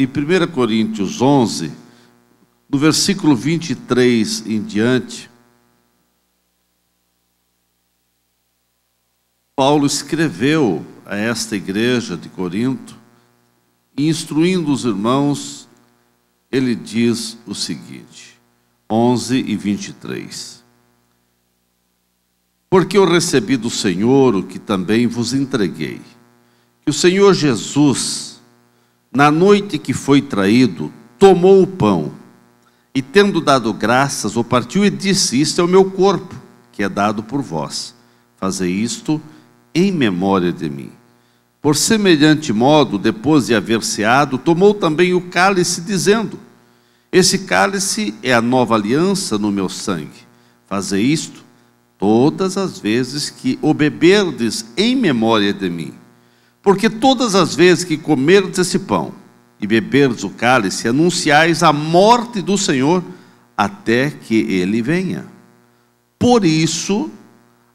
em 1 Coríntios 11, no versículo 23 em diante, Paulo escreveu a esta igreja de Corinto, instruindo os irmãos, ele diz o seguinte, 11 e 23. Porque eu recebi do Senhor o que também vos entreguei, que o Senhor Jesus, na noite que foi traído, tomou o pão, e tendo dado graças, o partiu e disse, isto é o meu corpo, que é dado por vós. Fazei isto em memória de mim. Por semelhante modo, depois de haver ceado, tomou também o cálice, dizendo, esse cálice é a nova aliança no meu sangue. Fazei isto todas as vezes que o beberdes em memória de mim. Porque todas as vezes que comerdes esse pão e beberdes o cálice, anunciais a morte do Senhor até que ele venha. Por isso,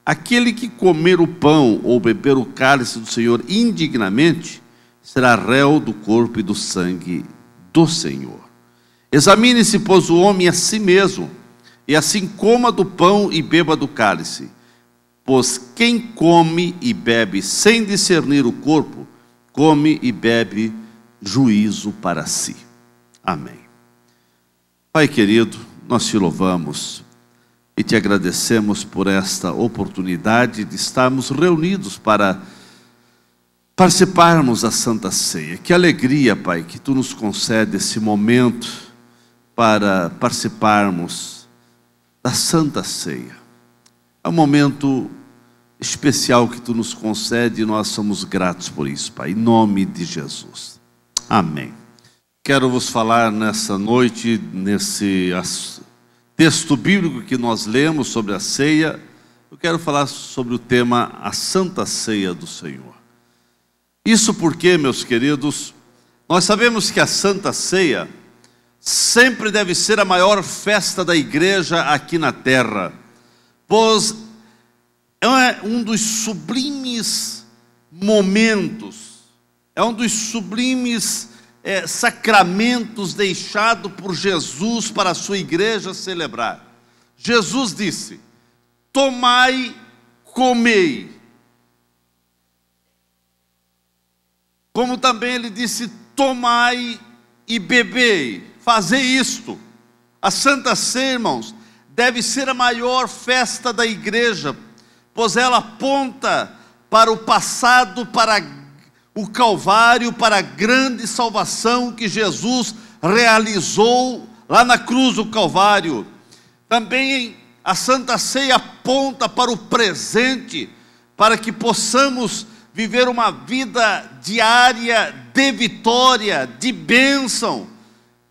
aquele que comer o pão ou beber o cálice do Senhor indignamente, será réu do corpo e do sangue do Senhor. Examine-se, pois, o homem a si mesmo, e assim coma do pão e beba do cálice. Pois quem come e bebe sem discernir o corpo, come e bebe juízo para si. Amém. Pai querido, nós te louvamos e te agradecemos por esta oportunidade de estarmos reunidos para participarmos da Santa Ceia. Que alegria, Pai, que Tu nos concede esse momento para participarmos da Santa Ceia. É um momento especial que Tu nos concede e nós somos gratos por isso, Pai, em nome de Jesus. Amém. Quero vos falar nessa noite, nesse texto bíblico que nós lemos sobre a ceia, eu quero falar sobre o tema a Santa Ceia do Senhor. Isso porque, meus queridos, nós sabemos que a Santa Ceia sempre deve ser a maior festa da igreja aqui na terra, pois é um dos sublimes momentos, é um dos sublimes sacramentos deixado por Jesus para a sua igreja celebrar. Jesus disse, tomai, comei. Como também ele disse, tomai e bebei. Fazei isto. A Santa Ceia, irmãos, deve ser a maior festa da igreja, pois ela aponta para o passado, para o Calvário, para a grande salvação que Jesus realizou lá na cruz do Calvário. Também a Santa Ceia aponta para o presente, para que possamos viver uma vida diária de vitória, de bênção,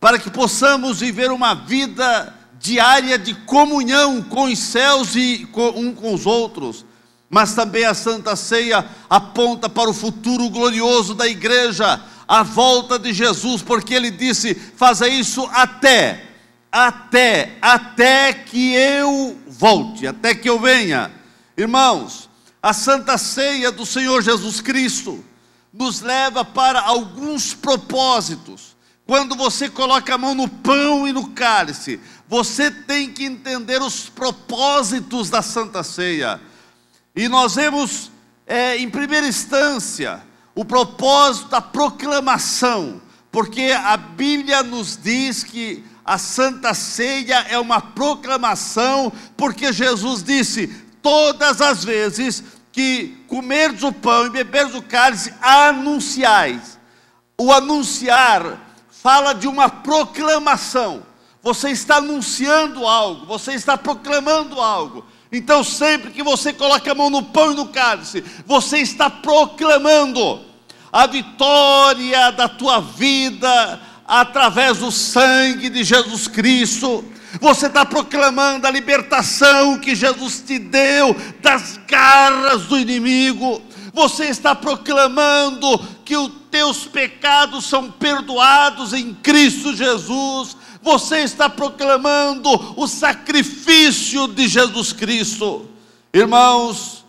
para que possamos viver uma vida diária de comunhão com os céus e um com os outros. Mas também a Santa Ceia aponta para o futuro glorioso da igreja, a volta de Jesus, porque ele disse, faça isso até que eu volte, até que eu venha. Irmãos, a Santa Ceia do Senhor Jesus Cristo nos leva para alguns propósitos. Quando você coloca a mão no pão e no cálice, você tem que entender os propósitos da Santa Ceia. E nós vemos, em primeira instância, o propósito da proclamação, porque a Bíblia nos diz que a Santa Ceia é uma proclamação, porque Jesus disse, todas as vezes que comerdes o pão e beberdes o cálice, anunciais. O anunciar fala de uma proclamação. Você está anunciando algo, você está proclamando algo. Então sempre que você coloca a mão no pão e no cálice, você está proclamando a vitória da tua vida através do sangue de Jesus Cristo. Você está proclamando a libertação que Jesus te deu das garras do inimigo. Você está proclamando que os teus pecados são perdoados em Cristo Jesus. Você está proclamando o sacrifício de Jesus Cristo. Irmãos,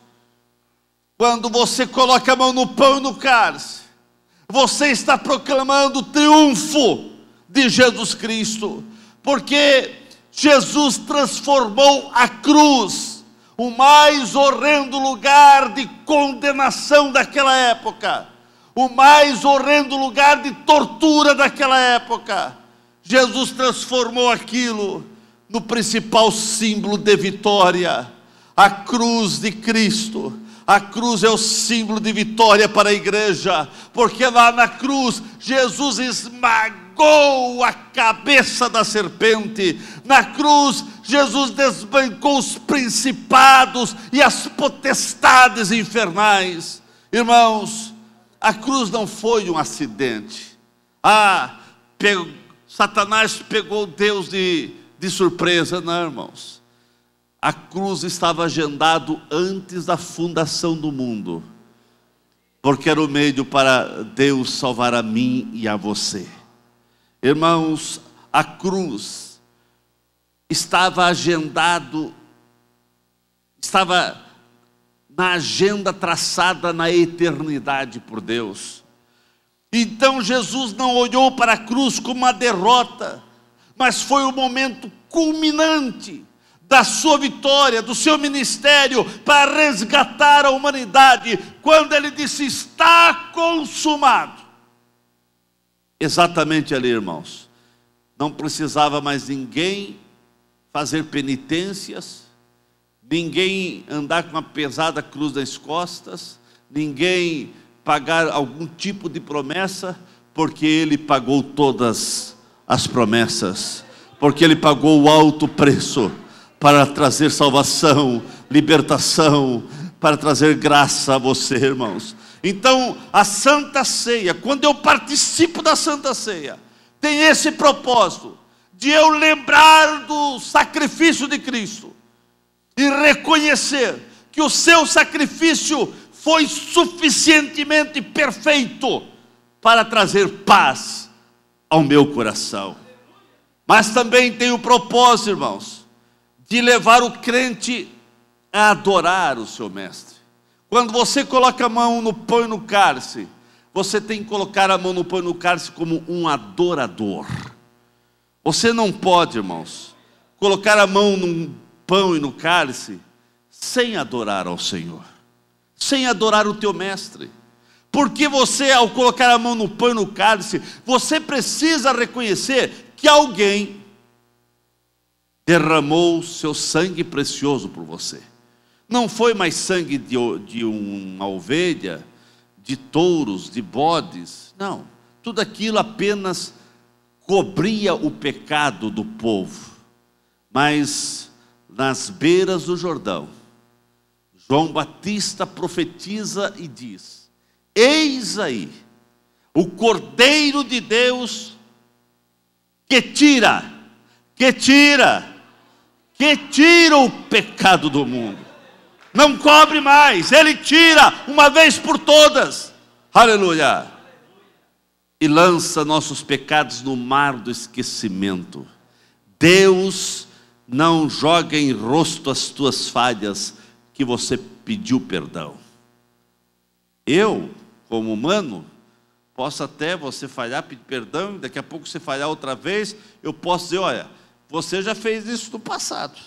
quando você coloca a mão no pão e no cálice, Você está proclamando o triunfo de Jesus Cristo, porque Jesus transformou a cruz, o mais horrendo lugar de condenação daquela época, o mais horrendo lugar de tortura daquela época. Jesus transformou aquilo no principal símbolo de vitória, a cruz de Cristo. A cruz é o símbolo de vitória para a igreja, porque lá na cruz Jesus esmagou a cabeça da serpente. Na cruz Jesus desbancou os principados e as potestades infernais. Irmãos, a cruz não foi um acidente. Satanás pegou Deus de surpresa. Não, irmãos. A cruz estava agendado antes da fundação do mundo, porque era o meio para Deus salvar a mim e a você. Irmãos, a cruz estava agendado, estava na agenda traçada na eternidade por Deus. Então Jesus não olhou para a cruz como uma derrota, mas foi o momento culminante da sua vitória, do seu ministério, para resgatar a humanidade, quando ele disse: está consumado. Exatamente ali, irmãos, não precisava mais ninguém fazer penitências, ninguém andar com uma pesada cruz nas costas, ninguém pagar algum tipo de promessa, porque ele pagou todas as promessas, porque ele pagou o alto preço para trazer salvação, libertação, para trazer graça a você, irmãos. Então, a Santa Ceia, quando eu participo da Santa Ceia, tem esse propósito, de eu lembrar do sacrifício de Cristo, e reconhecer que o seu sacrifício foi suficientemente perfeito, para trazer paz ao meu coração. Mas também tem o propósito, irmãos, de levar o crente a adorar o seu mestre. Quando você coloca a mão no pão e no cálice, você tem que colocar a mão no pão e no cálice como um adorador. Você não pode, irmãos, colocar a mão no pão e no cálice sem adorar ao Senhor, sem adorar o teu mestre. Porque você, ao colocar a mão no pão e no cálice, você precisa reconhecer que alguém derramou seu sangue precioso por você. Não foi mais sangue de uma ovelha, de touros, de bodes. Não, tudo aquilo apenas cobria o pecado do povo. Mas nas beiras do Jordão, João Batista profetiza e diz: eis aí o Cordeiro de Deus que tira o pecado do mundo. Não cobre mais, ele tira uma vez por todas. Aleluia. E lança nossos pecados no mar do esquecimento. Deus não joga em rosto as tuas falhas que você pediu perdão. Eu, como humano, posso até você falhar, pedir perdão, daqui a pouco você falhar outra vez, eu posso dizer: olha, você já fez isso no passado.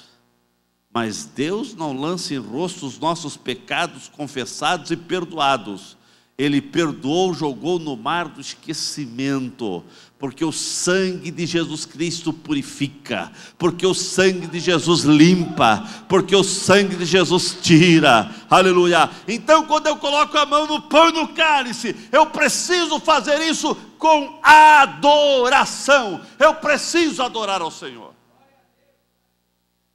Mas Deus não lança em rosto os nossos pecados confessados e perdoados. Ele perdoou, jogou no mar do esquecimento, porque o sangue de Jesus Cristo purifica, porque o sangue de Jesus limpa, porque o sangue de Jesus tira. Aleluia. Então, quando eu coloco a mão no pão e no cálice, eu preciso fazer isso com adoração. Eu preciso adorar ao Senhor.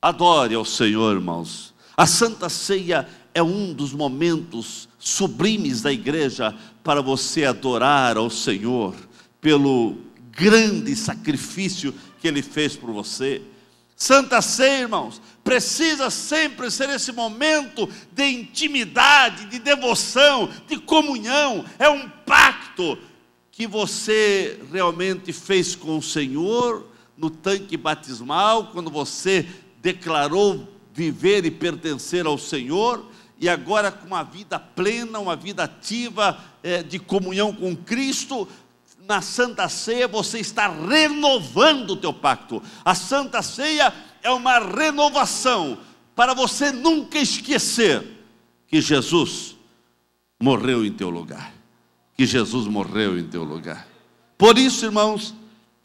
Adore ao Senhor, irmãos. A Santa Ceia é um dos momentos sublimes da igreja para você adorar ao Senhor pelo grande sacrifício que Ele fez por você. Santa Ceia, irmãos, precisa sempre ser esse momento de intimidade, de devoção, de comunhão. É um pacto que você realmente fez com o Senhor no tanque batismal, quando você declarou viver e pertencer ao Senhor. e agora com uma vida plena, uma vida ativa, de comunhão com Cristo, na Santa Ceia você está renovando o teu pacto. A Santa Ceia é uma renovação, para você nunca esquecer que Jesus morreu em teu lugar. Que Jesus morreu em teu lugar. Por isso, irmãos,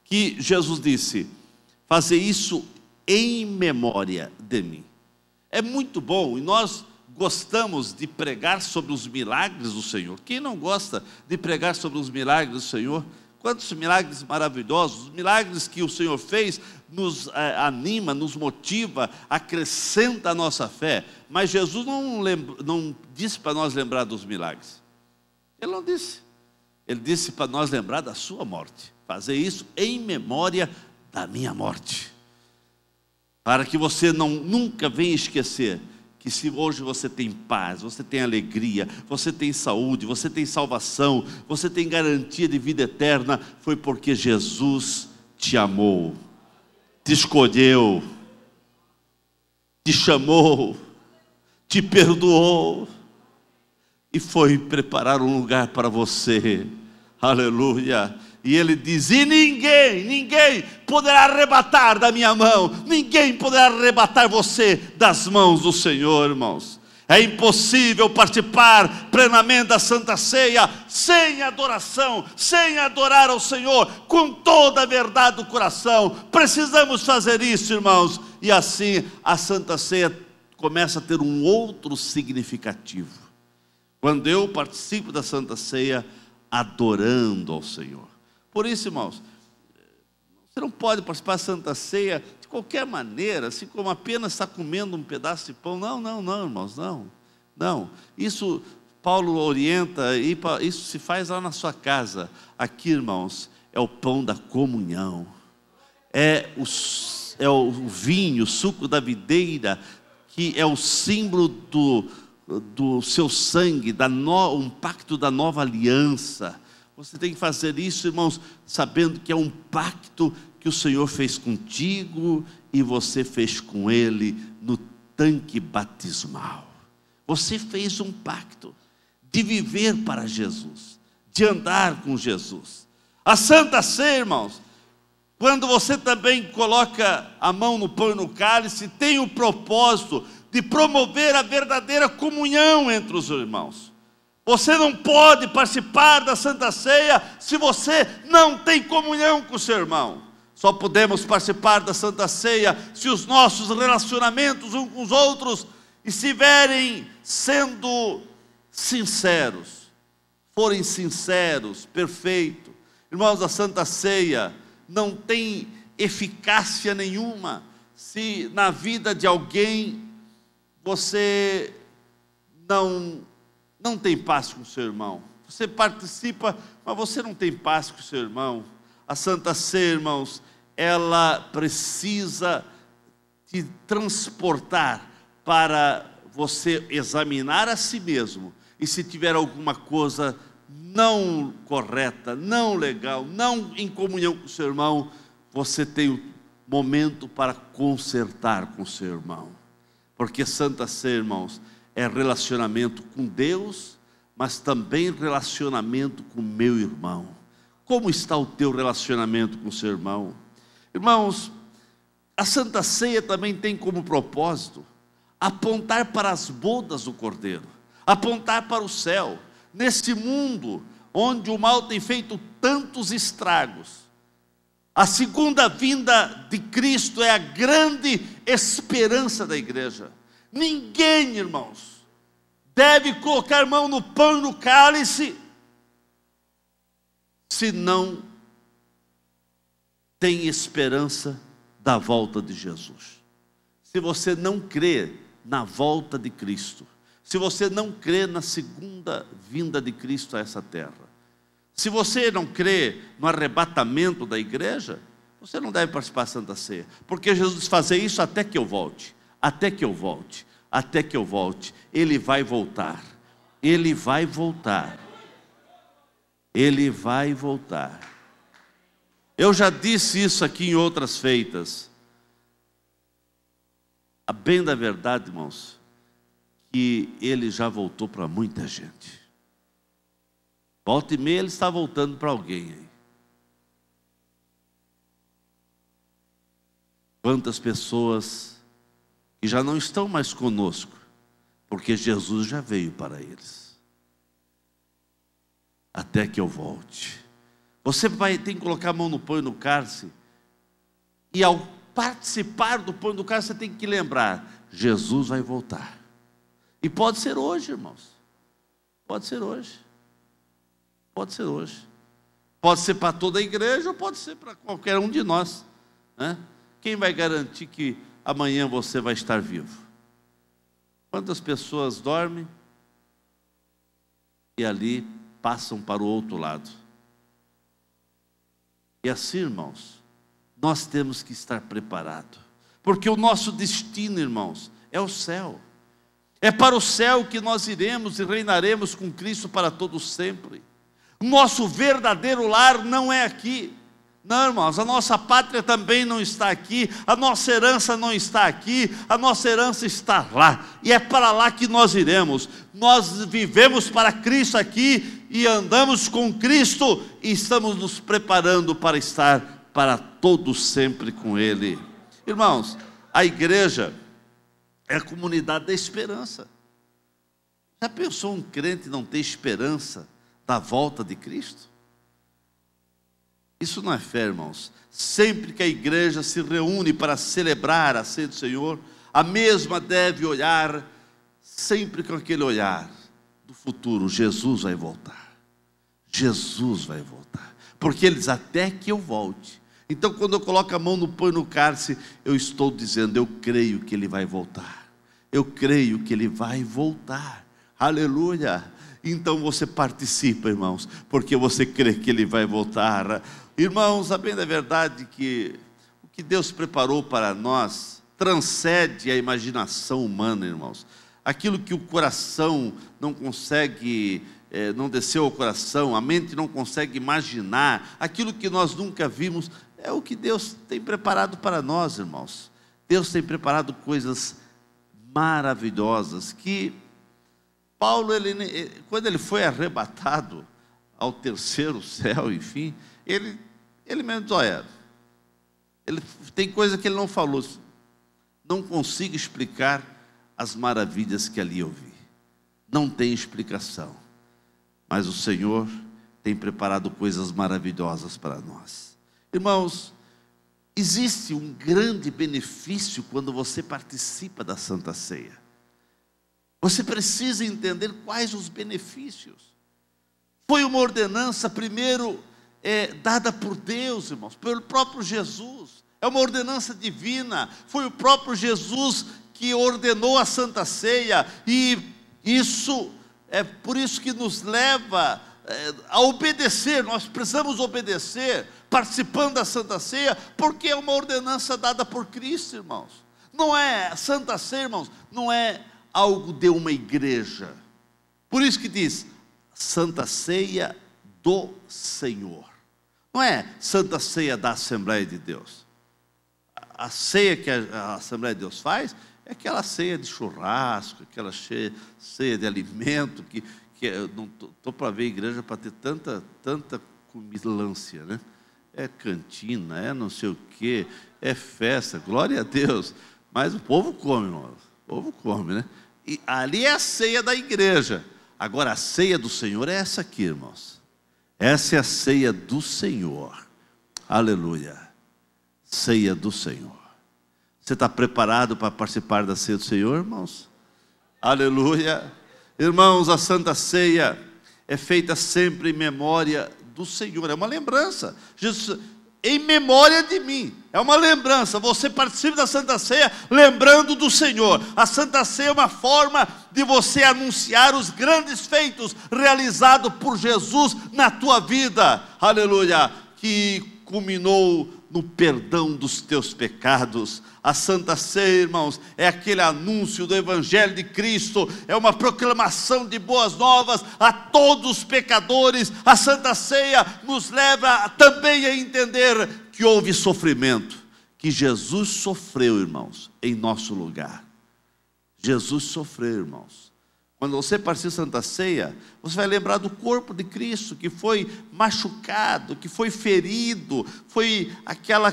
que Jesus disse: fazer isso em memória de mim. É muito bom, e nós gostamos de pregar sobre os milagres do Senhor. Quem não gosta de pregar sobre os milagres do Senhor? Quantos milagres maravilhosos, os milagres que o Senhor fez, nos anima, nos motiva, acrescenta a nossa fé. Mas Jesus não disse para nós lembrar dos milagres. Ele não disse. Ele disse para nós lembrar da sua morte. Fazer isso em memória da minha morte. Para que você nunca venha esquecer que se hoje você tem paz, você tem alegria, você tem saúde, você tem salvação, você tem garantia de vida eterna, foi porque Jesus te amou, te escolheu, te chamou, te perdoou e foi preparar um lugar para você. Aleluia. E ele diz: e ninguém poderá arrebatar da minha mão, ninguém poderá arrebatar você das mãos do Senhor, irmãos. É impossível participar plenamente da Santa Ceia sem adoração, sem adorar ao Senhor com toda a verdade do coração. Precisamos fazer isso, irmãos, e assim a Santa Ceia começa a ter um outro significativo. Quando eu participo da Santa Ceia, adorando ao Senhor. Por isso, irmãos, você não pode participar da Santa Ceia de qualquer maneira, assim como apenas está comendo um pedaço de pão. Não, irmãos, não. Isso Paulo orienta, isso se faz lá na sua casa. Aqui, irmãos, é o pão da comunhão. É o vinho, o suco da videira, que é o símbolo do seu sangue, um pacto da nova aliança. Você tem que fazer isso, irmãos, sabendo que é um pacto que o Senhor fez contigo e você fez com Ele no tanque batismal. Você fez um pacto de viver para Jesus, de andar com Jesus. A Santa Ceia, irmãos, quando você também coloca a mão no pão e no cálice, tem o propósito de promover a verdadeira comunhão entre os irmãos. Você não pode participar da Santa Ceia se você não tem comunhão com o seu irmão. Só podemos participar da Santa Ceia se os nossos relacionamentos uns com os outros estiverem sendo sinceros, forem sinceros, perfeitos. Irmãos, a Santa Ceia não tem eficácia nenhuma se na vida de alguém você não tem paz com o seu irmão. Você participa, mas você não tem paz com o seu irmão. A Santa Ceia, irmãos, ela precisa te transportar para você examinar a si mesmo. E se tiver alguma coisa não correta, não legal, não em comunhão com o seu irmão, você tem um momento para consertar com o seu irmão. Porque Santa Ceia, irmãos, é relacionamento com Deus, mas também relacionamento com o meu irmão. Como está o teu relacionamento com o seu irmão? Irmãos, a Santa Ceia também tem como propósito apontar para as bodas do Cordeiro, apontar para o céu. Neste mundo onde o mal tem feito tantos estragos, a segunda vinda de Cristo é a grande esperança da igreja. Ninguém, irmãos, deve colocar mão no pão e no cálice se não tem esperança da volta de Jesus. Se você não crê na volta de Cristo, se você não crê na segunda vinda de Cristo a essa terra, se você não crê no arrebatamento da igreja, você não deve participar da Santa Ceia, porque Jesus diz: fazer isso até que eu volte. Até que eu volte, até que eu volte. Ele vai voltar, Ele vai voltar, Ele vai voltar. Eu já disse isso aqui em outras feitas. A bem da verdade, irmãos, que ele já voltou para muita gente. Volta e meia ele está voltando para alguém aí. Quantas pessoas que já não estão mais conosco, porque Jesus já veio para eles. Até que eu volte. Você tem que colocar a mão no pão e no cálice, e ao participar do pão e do cálice, você tem que lembrar, Jesus vai voltar. E pode ser hoje, irmãos. Pode ser hoje. Pode ser hoje. Pode ser para toda a igreja, ou pode ser para qualquer um de nós, né? Quem vai garantir que amanhã você vai estar vivo? Quantas pessoas dormem e ali passam para o outro lado? E assim, irmãos, nós temos que estar preparados, porque o nosso destino, irmãos, é o céu. É para o céu que nós iremos e reinaremos com Cristo para todo sempre. O nosso verdadeiro lar não é aqui. Não, irmãos, a nossa pátria também não está aqui, a nossa herança não está aqui, a nossa herança está lá, e é para lá que nós iremos. Nós vivemos para Cristo aqui, e andamos com Cristo, e estamos nos preparando para estar para todo sempre com Ele. Irmãos, a igreja é a comunidade da esperança. Já pensou um crente não ter esperança da volta de Cristo? Isso não é fé, irmãos. Sempre que a igreja se reúne para celebrar a ceia do Senhor, a mesma deve olhar, sempre com aquele olhar do futuro. Jesus vai voltar. Jesus vai voltar. Porque ele diz, até que eu volte. Então, quando eu coloco a mão no pão e no cálice, eu estou dizendo, eu creio que ele vai voltar. Eu creio que ele vai voltar. Aleluia. Então você participa, irmãos, porque você crê que ele vai voltar. Irmãos, a bem da verdade que o que Deus preparou para nós transcende a imaginação humana, irmãos. Aquilo que o coração não consegue, não desceu ao coração, a mente não consegue imaginar, aquilo que nós nunca vimos, é o que Deus tem preparado para nós, irmãos. Deus tem preparado coisas maravilhosas que Paulo, quando ele foi arrebatado ao terceiro céu, enfim, ele mesmo disse, olha, tem coisa que ele não falou, não consigo explicar as maravilhas que ali eu vi, não tem explicação, mas o Senhor tem preparado coisas maravilhosas para nós. Irmãos, existe um grande benefício quando você participa da Santa Ceia. Você precisa entender quais os benefícios. Foi uma ordenança primeiro dada por Deus, irmãos, pelo próprio Jesus. É uma ordenança divina. Foi o próprio Jesus que ordenou a Santa Ceia. E isso é por isso que nos leva a obedecer. Nós precisamos obedecer, participando da Santa Ceia, porque é uma ordenança dada por Cristo, irmãos. Não é Santa Ceia, irmãos, não é algo de uma igreja. Por isso que diz Santa Ceia do Senhor. Não é Santa Ceia da Assembleia de Deus. A ceia que a Assembleia de Deus faz é aquela ceia de churrasco, aquela ceia de alimento que eu não estou para ver a igreja para ter tanta comilância, né? É cantina, é não sei o que, é festa, glória a Deus. Mas o povo come, irmão. O povo come, né? E ali é a ceia da igreja. Agora a ceia do Senhor é essa aqui, irmãos. Essa é a ceia do Senhor. Aleluia. Ceia do Senhor. Você está preparado para participar da ceia do Senhor, irmãos? Aleluia. Irmãos, a Santa Ceia é feita sempre em memória do Senhor. É uma lembrança. Jesus, em memória de mim. É uma lembrança. Você participa da Santa Ceia lembrando do Senhor. A Santa Ceia é uma forma de você anunciar os grandes feitos realizados por Jesus na tua vida. Aleluia. Que culminou no perdão dos teus pecados. A Santa Ceia, irmãos, é aquele anúncio do Evangelho de Cristo, é uma proclamação de boas novas a todos os pecadores. A Santa Ceia nos leva também a entender que houve sofrimento, que Jesus sofreu, irmãos, em nosso lugar. Jesus sofreu, irmãos. Quando você participar da Santa Ceia, você vai lembrar do corpo de Cristo, que foi machucado, que foi ferido, foi aquela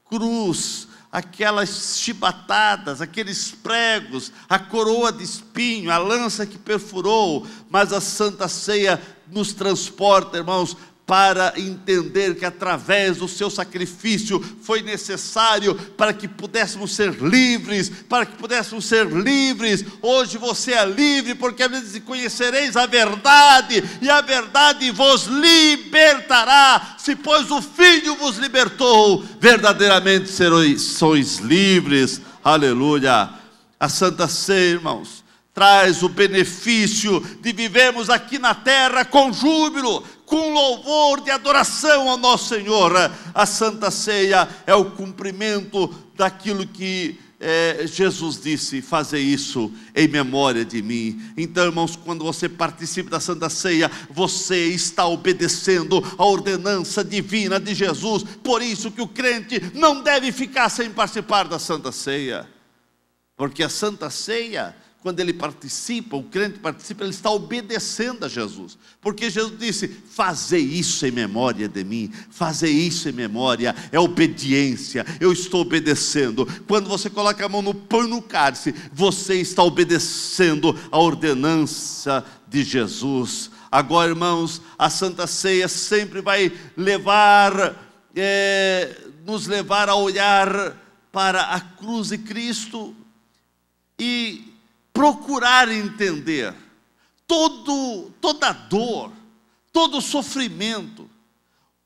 cruz, aquelas chibatadas, aqueles pregos, a coroa de espinho, a lança que perfurou. Mas a Santa Ceia nos transporta, irmãos, para entender que através do seu sacrifício foi necessário para que pudéssemos ser livres, Hoje você é livre, porque a Bíblia diz: conhecereis a verdade, e a verdade vos libertará. Se pois o Filho vos libertou, verdadeiramente sois livres. Aleluia. A Santa Ceia, irmãos, traz o benefício de vivermos aqui na terra com júbilo, com louvor de adoração ao nosso Senhor. A Santa Ceia é o cumprimento daquilo que Jesus disse: fazer isso em memória de mim. Então, irmãos, quando você participa da Santa Ceia, você está obedecendo a ordenança divina de Jesus. Por isso que o crente não deve ficar sem participar da Santa Ceia, porque a Santa Ceia, quando ele participa, o crente participa, ele está obedecendo a Jesus, porque Jesus disse: fazer isso em memória de mim, fazer isso em memória, é obediência, eu estou obedecendo. Quando você coloca a mão no pão e no cálice, você está obedecendo a ordenança de Jesus. Agora, irmãos, a Santa Ceia sempre vai nos levar a olhar para a cruz de Cristo e procurar entender toda dor, todo sofrimento.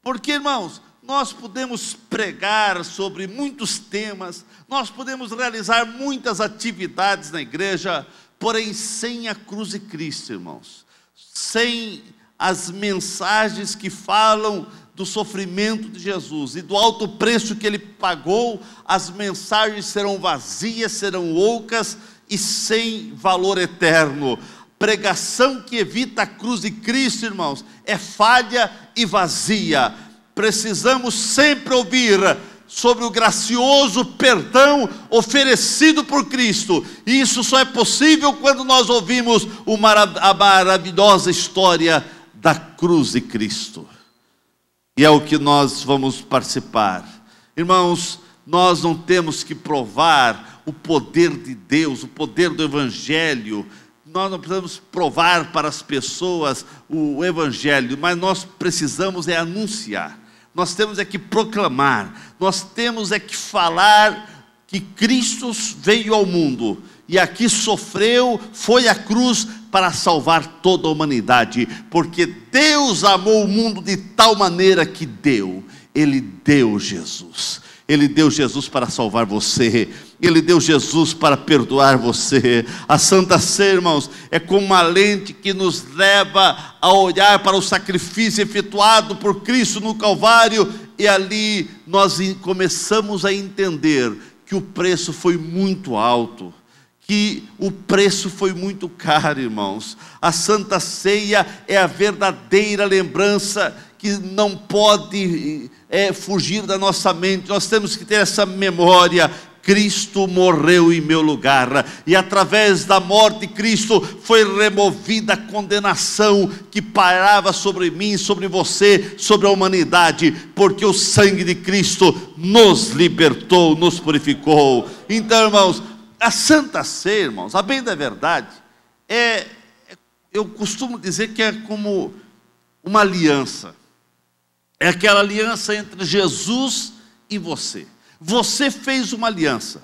Porque, irmãos, nós podemos pregar sobre muitos temas, nós podemos realizar muitas atividades na igreja, porém sem a cruz de Cristo, irmãos, sem as mensagens que falam do sofrimento de Jesus e do alto preço que Ele pagou, as mensagens serão vazias, serão ocas e sem valor eterno. Pregação que evita a cruz de Cristo, irmãos, é falha e vazia. Precisamos sempre ouvir sobre o gracioso perdão oferecido por Cristo, e isso só é possível quando nós ouvimos a maravilhosa história da cruz de Cristo, e é o que nós vamos participar. Irmãos, nós não temos que provar o poder de Deus, o poder do Evangelho. Nós não precisamos provar para as pessoas o Evangelho, mas nós precisamos anunciar. Nós temos que proclamar, nós temos que falar que Cristo veio ao mundo e aqui sofreu, foi à cruz para salvar toda a humanidade, porque Deus amou o mundo de tal maneira que Ele deu Jesus. Ele deu Jesus para salvar você, Ele deu Jesus para perdoar você. A Santa Ceia, irmãos, é como uma lente que nos leva a olhar para o sacrifício efetuado por Cristo no Calvário, e ali nós começamos a entender que o preço foi muito alto, que o preço foi muito caro, irmãos. A Santa Ceia é a verdadeira lembrança que não pode fugir da nossa mente. Nós temos que ter essa memória: Cristo morreu em meu lugar, e através da morte de Cristo foi removida a condenação que pairava sobre mim, sobre você, sobre a humanidade, porque o sangue de Cristo nos libertou, nos purificou. Então, irmãos, a Santa Ceia, irmãos, a bem da verdade, eu costumo dizer que é como uma aliança. É aquela aliança entre Jesus e você. Você fez uma aliança,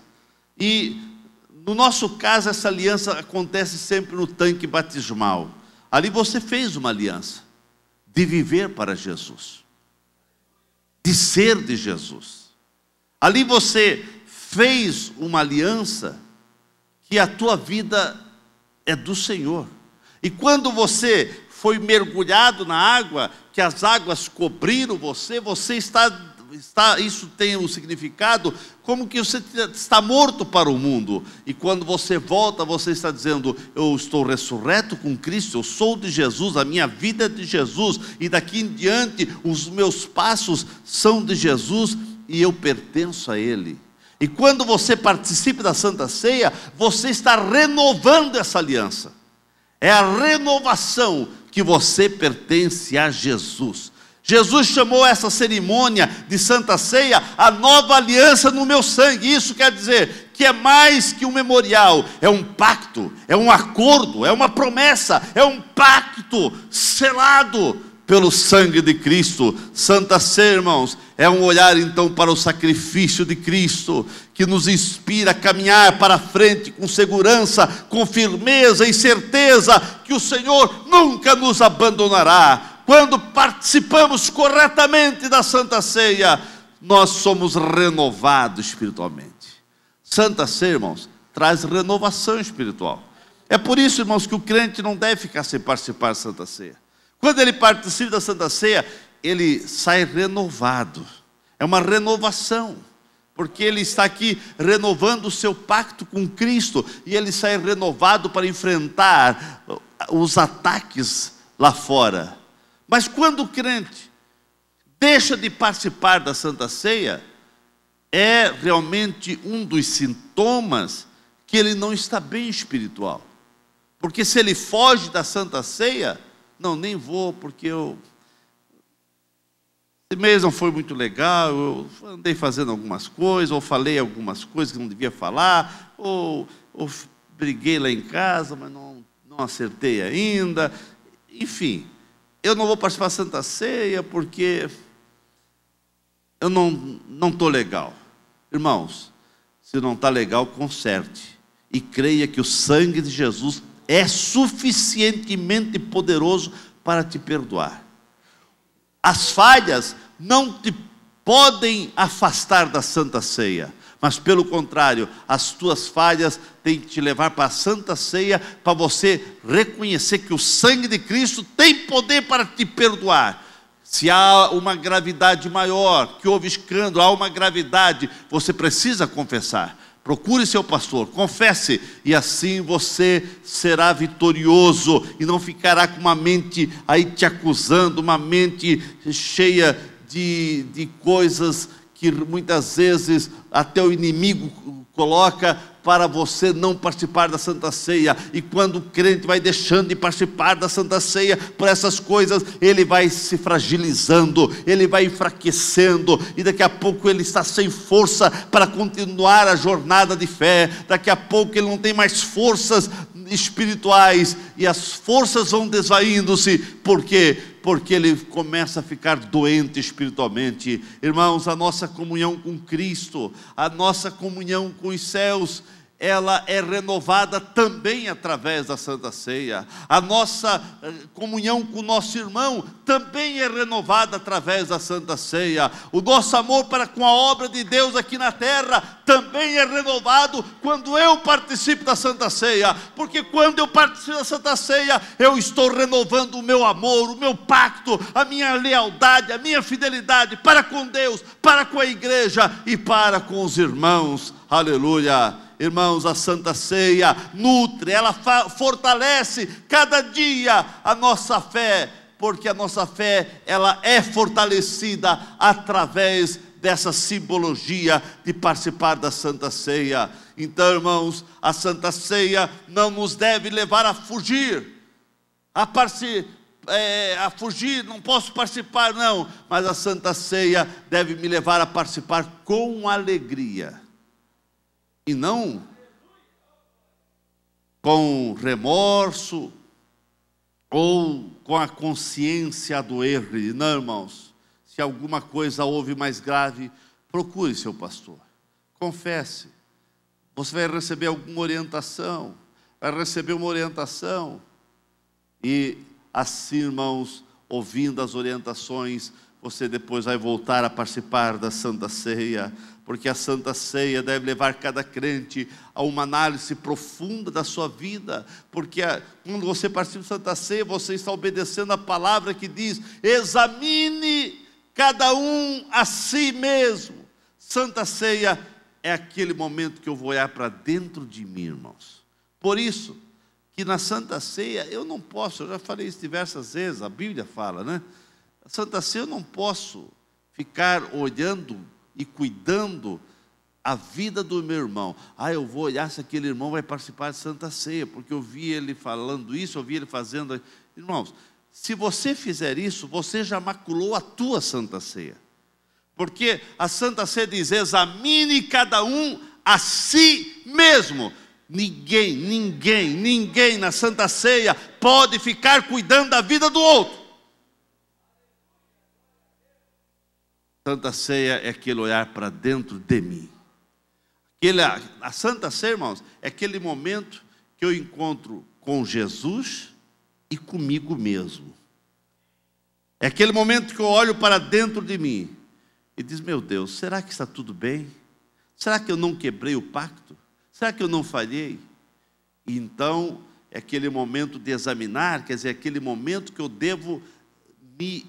e no nosso caso essa aliança acontece sempre no tanque batismal. Ali você fez uma aliança de viver para Jesus, de ser de Jesus. Ali você fez uma aliança que a tua vida é do Senhor. E quando você foi mergulhado na água, que as águas cobriram você está, isso tem um significado como que você está morto para o mundo, e quando você volta, você está dizendo: eu estou ressurreto com Cristo, eu sou de Jesus, a minha vida é de Jesus, e daqui em diante os meus passos são de Jesus, e eu pertenço a Ele. E quando você participa da Santa Ceia, você está renovando essa aliança. É a renovação que você pertence a Jesus. Jesus chamou essa cerimônia de Santa Ceia a nova aliança no meu sangue. Isso quer dizer que é mais que um memorial, é um pacto, é um acordo, é uma promessa, é um pacto selado pelo sangue de Cristo. Santa Ceia, irmãos, é um olhar então para o sacrifício de Cristo, que nos inspira a caminhar para frente com segurança, com firmeza e certeza que o Senhor nunca nos abandonará. Quando participamos corretamente da Santa Ceia, nós somos renovados espiritualmente. Santa Ceia, irmãos, traz renovação espiritual. É por isso, irmãos, que o crente não deve ficar sem participar da Santa Ceia. Quando ele participa da Santa Ceia, ele sai renovado. É uma renovação, porque ele está aqui renovando o seu pacto com Cristo, e ele sai renovado para enfrentar os ataques lá fora. Mas quando o crente deixa de participar da Santa Ceia, é realmente um dos sintomas que ele não está bem espiritual. Porque se ele foge da Santa Ceia, não, nem vou, porque esse mês não foi muito legal, eu andei fazendo algumas coisas, ou falei algumas coisas que não devia falar, ou briguei lá em casa, mas não acertei ainda. Enfim, eu não vou participar da Santa Ceia porque eu não estou legal. Irmãos, se não está legal, conserte. E creia que o sangue de Jesus é suficientemente poderoso para te perdoar. As falhas não te podem afastar da Santa Ceia, mas pelo contrário, as tuas falhas têm que te levar para a Santa Ceia, para você reconhecer que o sangue de Cristo tem poder para te perdoar. Se há uma gravidade maior, que houve escândalo, há uma gravidade, você precisa confessar. Procure seu pastor, confesse, e assim você será vitorioso, e não ficará com uma mente aí te acusando, uma mente cheia de coisas que muitas vezes até o inimigo coloca para você não participar da Santa Ceia. E quando o crente vai deixando de participar da Santa Ceia por essas coisas, ele vai se fragilizando, ele vai enfraquecendo, e daqui a pouco ele está sem força para continuar a jornada de fé. Daqui a pouco ele não tem mais forças espirituais, e as forças vão desvaindo-se. Por quê? Porque ele começa a ficar doente espiritualmente. Irmãos, a nossa comunhão com Cristo, a nossa comunhão com os céus, ela é renovada também através da Santa Ceia. A nossa comunhão com o nosso irmão também é renovada através da Santa Ceia. O nosso amor para com a obra de Deus aqui na terra também é renovado quando eu participo da Santa Ceia. Porque quando eu participo da Santa Ceia, eu estou renovando o meu amor, o meu pacto, a minha lealdade, a minha fidelidade para com Deus, para com a igreja e para com os irmãos. Aleluia! Irmãos, a Santa Ceia nutre, ela fortalece cada dia a nossa fé, porque a nossa fé, ela é fortalecida através dessa simbologia de participar da Santa Ceia. Então, irmãos, a Santa Ceia não nos deve levar a fugir, a fugir, não posso participar não, mas a Santa Ceia deve me levar a participar com alegria, e não com remorso, ou com a consciência do erro. Não, irmãos, se alguma coisa houve mais grave, procure seu pastor, confesse, você vai receber alguma orientação, e assim, irmãos, ouvindo as orientações, você depois vai voltar a participar da Santa Ceia, porque a Santa Ceia deve levar cada crente a uma análise profunda da sua vida, porque quando você participa da Santa Ceia, você está obedecendo a palavra que diz: examine cada um a si mesmo. Santa Ceia é aquele momento que eu vou olhar para dentro de mim, irmãos. Por isso que na Santa Ceia eu não posso, eu já falei isso diversas vezes, a Bíblia fala, né? A Santa Ceia eu não posso ficar olhando e cuidando a vida do meu irmão. Eu vou olhar se aquele irmão vai participar de Santa Ceia, porque eu vi ele falando isso, eu vi ele fazendo. Irmãos, se você fizer isso, você já maculou a tua Santa Ceia. Porque a Santa Ceia diz: examine cada um a si mesmo. Ninguém na Santa Ceia pode ficar cuidando da vida do outro. Santa Ceia é aquele olhar para dentro de mim. A Santa Ceia, irmãos, é aquele momento que eu encontro com Jesus e comigo mesmo. É aquele momento que eu olho para dentro de mim e diz: meu Deus, será que está tudo bem? Será que eu não quebrei o pacto? Será que eu não falhei? E então, é aquele momento de examinar, quer dizer, aquele momento que eu devo me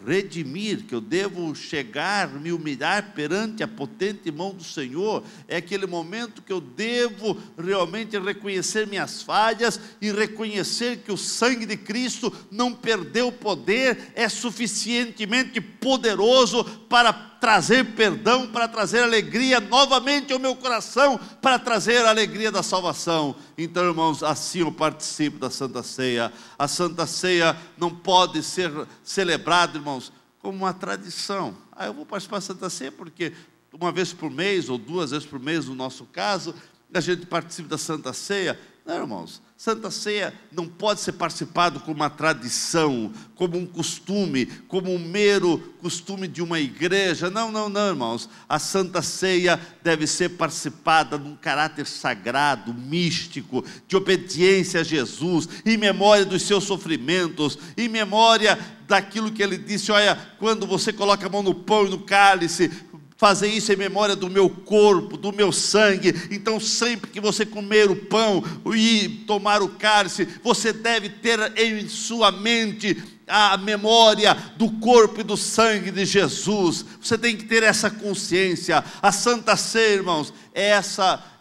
redimir, que eu devo chegar, me humilhar perante a potente mão do Senhor. É aquele momento que eu devo realmente reconhecer minhas falhas e reconhecer que o sangue de Cristo não perdeu poder, é suficientemente poderoso para trazer perdão, para trazer alegria novamente ao meu coração, para trazer a alegria da salvação. Então, irmãos, assim eu participo da Santa Ceia. A Santa Ceia não pode ser celebrada, irmãos, como uma tradição. Eu vou participar da Santa Ceia porque uma vez por mês, ou 2 vezes por mês, no nosso caso, a gente participa da Santa Ceia. Não, irmãos, Santa Ceia não pode ser participado como uma tradição, como um costume, como um mero costume de uma igreja. Não, irmãos. A Santa Ceia deve ser participada num caráter sagrado, místico, de obediência a Jesus, em memória dos seus sofrimentos, em memória daquilo que ele disse: olha, quando você coloca a mão no pão e no cálice, fazer isso em memória do meu corpo, do meu sangue. Então, sempre que você comer o pão e tomar o cálice, você deve ter em sua mente a memória do corpo e do sangue de Jesus. Você tem que ter essa consciência. A Santa Ceia, irmãos, é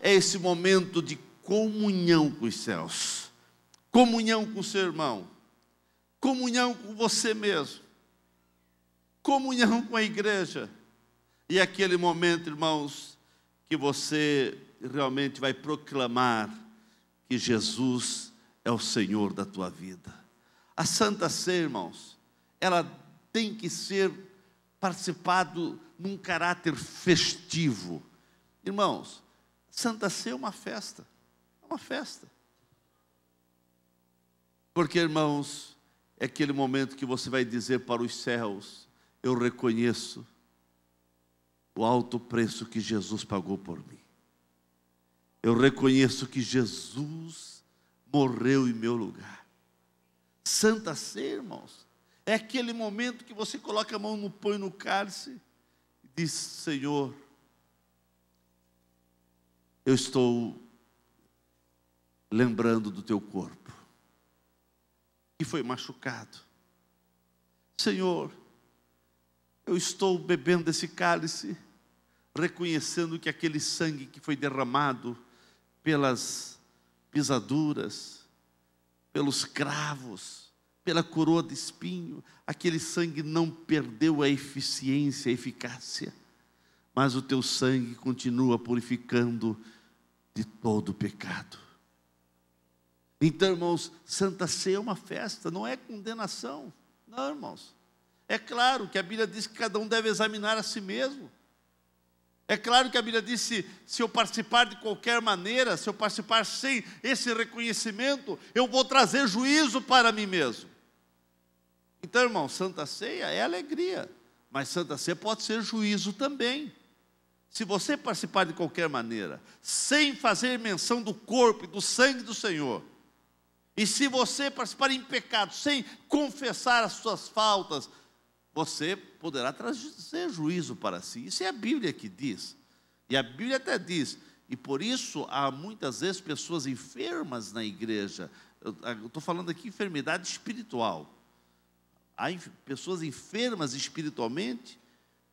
esse momento de comunhão com os céus, comunhão com o seu irmão, comunhão com você mesmo, comunhão com a igreja. E aquele momento, irmãos, que você realmente vai proclamar que Jesus é o Senhor da tua vida. A Santa Ceia, irmãos, ela tem que ser participado num caráter festivo. Irmãos, Santa Ceia é uma festa. É uma festa. Porque, irmãos, é aquele momento que você vai dizer para os céus: eu reconheço o alto preço que Jesus pagou por mim. Eu reconheço que Jesus morreu em meu lugar. Santa Ceia, irmãos, é aquele momento que você coloca a mão no pão e no cálice e diz: Senhor, eu estou lembrando do teu corpo que foi machucado. Senhor, eu estou bebendo desse cálice, reconhecendo que aquele sangue que foi derramado pelas pisaduras, pelos cravos, pela coroa de espinho, aquele sangue não perdeu a eficiência, a eficácia, mas o teu sangue continua purificando de todo o pecado. Então, irmãos, Santa Ceia é uma festa, não é condenação. Não, irmãos. É claro que a Bíblia diz que cada um deve examinar a si mesmo. É claro que a Bíblia diz que se eu participar de qualquer maneira, se eu participar sem esse reconhecimento, eu vou trazer juízo para mim mesmo. Então, irmão, Santa Ceia é alegria, mas Santa Ceia pode ser juízo também. Se você participar de qualquer maneira, sem fazer menção do corpo e do sangue do Senhor, e se você participar em pecado, sem confessar as suas faltas, você poderá trazer juízo para si. Isso é a Bíblia que diz. E a Bíblia até diz, e por isso há muitas vezes pessoas enfermas na igreja. Eu estou falando aqui enfermidade espiritual. Há pessoas enfermas espiritualmente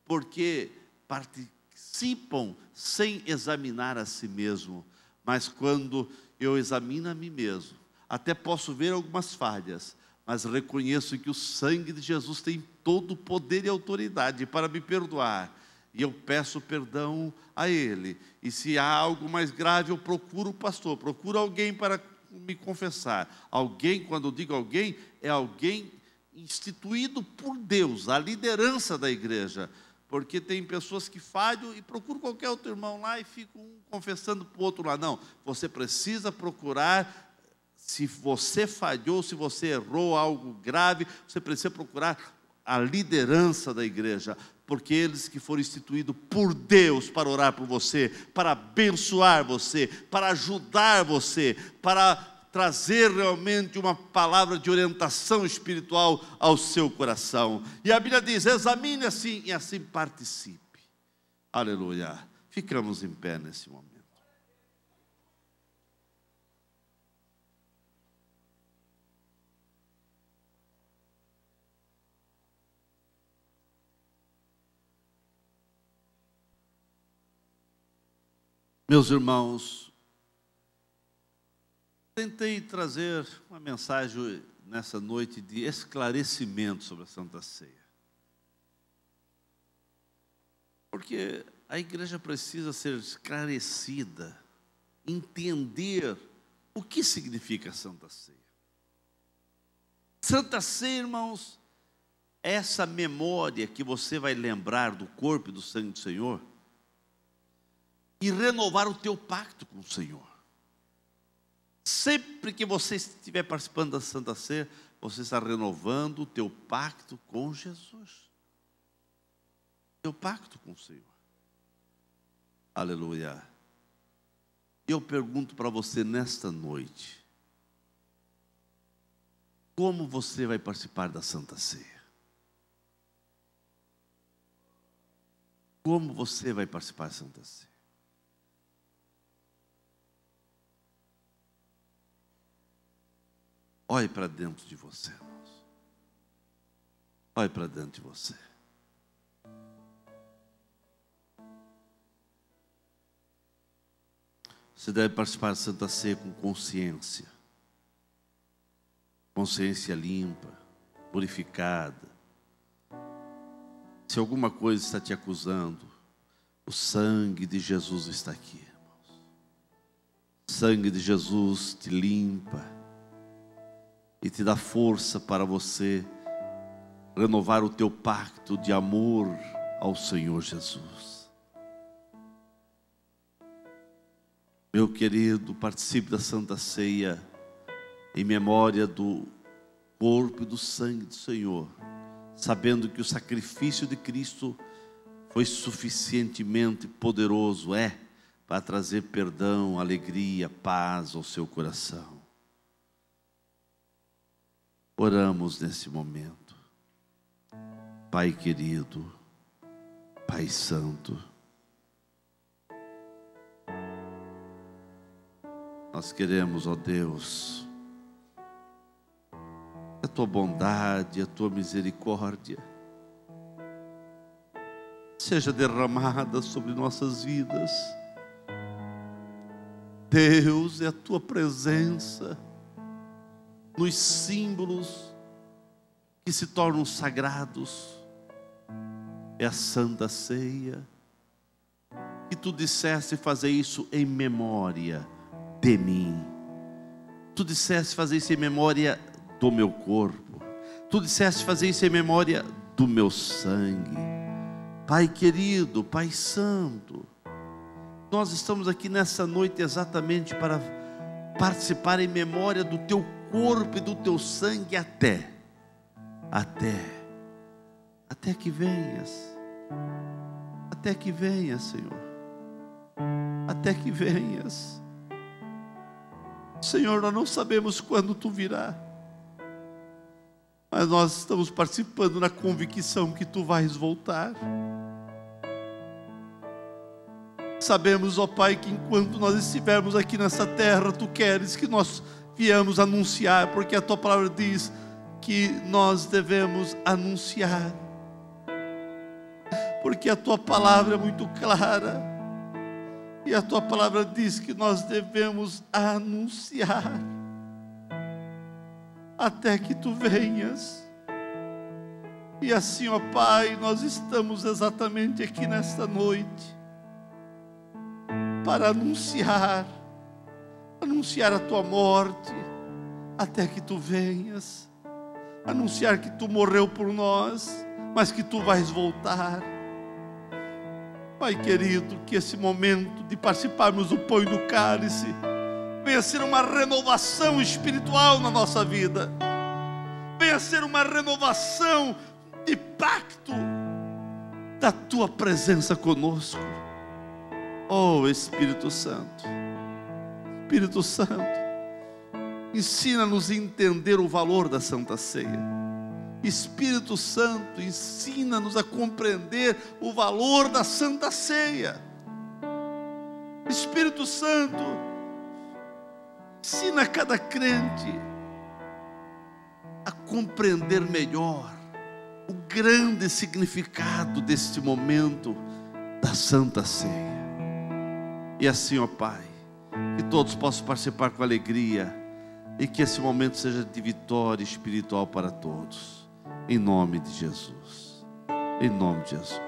porque participam sem examinar a si mesmo. Mas quando eu examino a mim mesmo, até posso ver algumas falhas, mas reconheço que o sangue de Jesus tem todo o poder e autoridade para me perdoar. e eu peço perdão a ele. E se há algo mais grave, eu procuro o pastor, procuro alguém para me confessar. Alguém, quando eu digo alguém, é alguém instituído por Deus, a liderança da igreja. Porque tem pessoas que falham e procuram qualquer outro irmão lá e ficam um confessando para o outro lá. Não, você precisa procurar. Se você falhou, se você errou algo grave, você precisa procurar a liderança da igreja, porque eles que foram instituídos por Deus para orar por você, para abençoar você, para ajudar você, para trazer realmente uma palavra de orientação espiritual ao seu coração. E a Bíblia diz: examine assim e assim participe. Aleluia. Ficamos em pé nesse momento. Meus irmãos, tentei trazer uma mensagem nessa noite de esclarecimento sobre a Santa Ceia. Porque a igreja precisa ser esclarecida, entender o que significa a Santa Ceia. Santa Ceia, irmãos, é essa memória que você vai lembrar do corpo e do sangue do Senhor e renovar o teu pacto com o Senhor. Sempre que você estiver participando da Santa Ceia, você está renovando o teu pacto com Jesus. Teu pacto com o Senhor. Aleluia. Eu pergunto para você nesta noite: como você vai participar da Santa Ceia? Como você vai participar da Santa Ceia? Olhe para dentro de você, irmãos. Olhe para dentro de você. Você deve participar da Santa Ceia com consciência. Consciência limpa, purificada. Se alguma coisa está te acusando, o sangue de Jesus está aqui, irmãos. O sangue de Jesus te limpa e te dá força para você renovar o teu pacto de amor ao Senhor Jesus. Meu querido, participe da Santa Ceia em memória do corpo e do sangue do Senhor, sabendo que o sacrifício de Cristo foi suficientemente poderoso, para trazer perdão, alegria, paz ao seu coração. Oramos nesse momento. Pai querido, Pai santo, nós queremos, ó Deus, a tua bondade, a tua misericórdia seja derramada sobre nossas vidas. Deus, é a tua presença nos símbolos que se tornam sagrados. É a Santa Ceia, que tu disseste fazer isso em memória de mim. Tu disseste fazer isso em memória do meu corpo. Tu disseste fazer isso em memória do meu sangue. Pai querido, Pai santo, nós estamos aqui nessa noite exatamente para participar em memória do teu corpo e do teu sangue até que venhas. Até que venhas, Senhor. Até que venhas. Senhor, nós não sabemos quando tu virá, mas nós estamos participando na convicção que tu vais voltar. Sabemos, ó Pai, que enquanto nós estivermos aqui nessa terra, tu queres que nós viemos anunciar, porque a tua palavra diz que nós devemos anunciar, porque a tua palavra é muito clara, e a tua palavra diz que nós devemos anunciar até que tu venhas. E assim, ó Pai, nós estamos exatamente aqui nesta noite para anunciar a tua morte até que tu venhas, anunciar que tu morreu por nós, mas que tu vais voltar. Pai querido, que esse momento de participarmos do pão e do cálice venha ser uma renovação espiritual na nossa vida, venha ser uma renovação de pacto da tua presença conosco. Oh Espírito Santo, Espírito Santo, ensina-nos a entender o valor da Santa Ceia. Espírito Santo, ensina-nos a compreender o valor da Santa Ceia. Espírito Santo, ensina a cada crente a compreender melhor o grande significado deste momento da Santa Ceia. E assim, ó Pai, que todos possam participar com alegria e que esse momento seja de vitória espiritual para todos. Em nome de Jesus. Em nome de Jesus.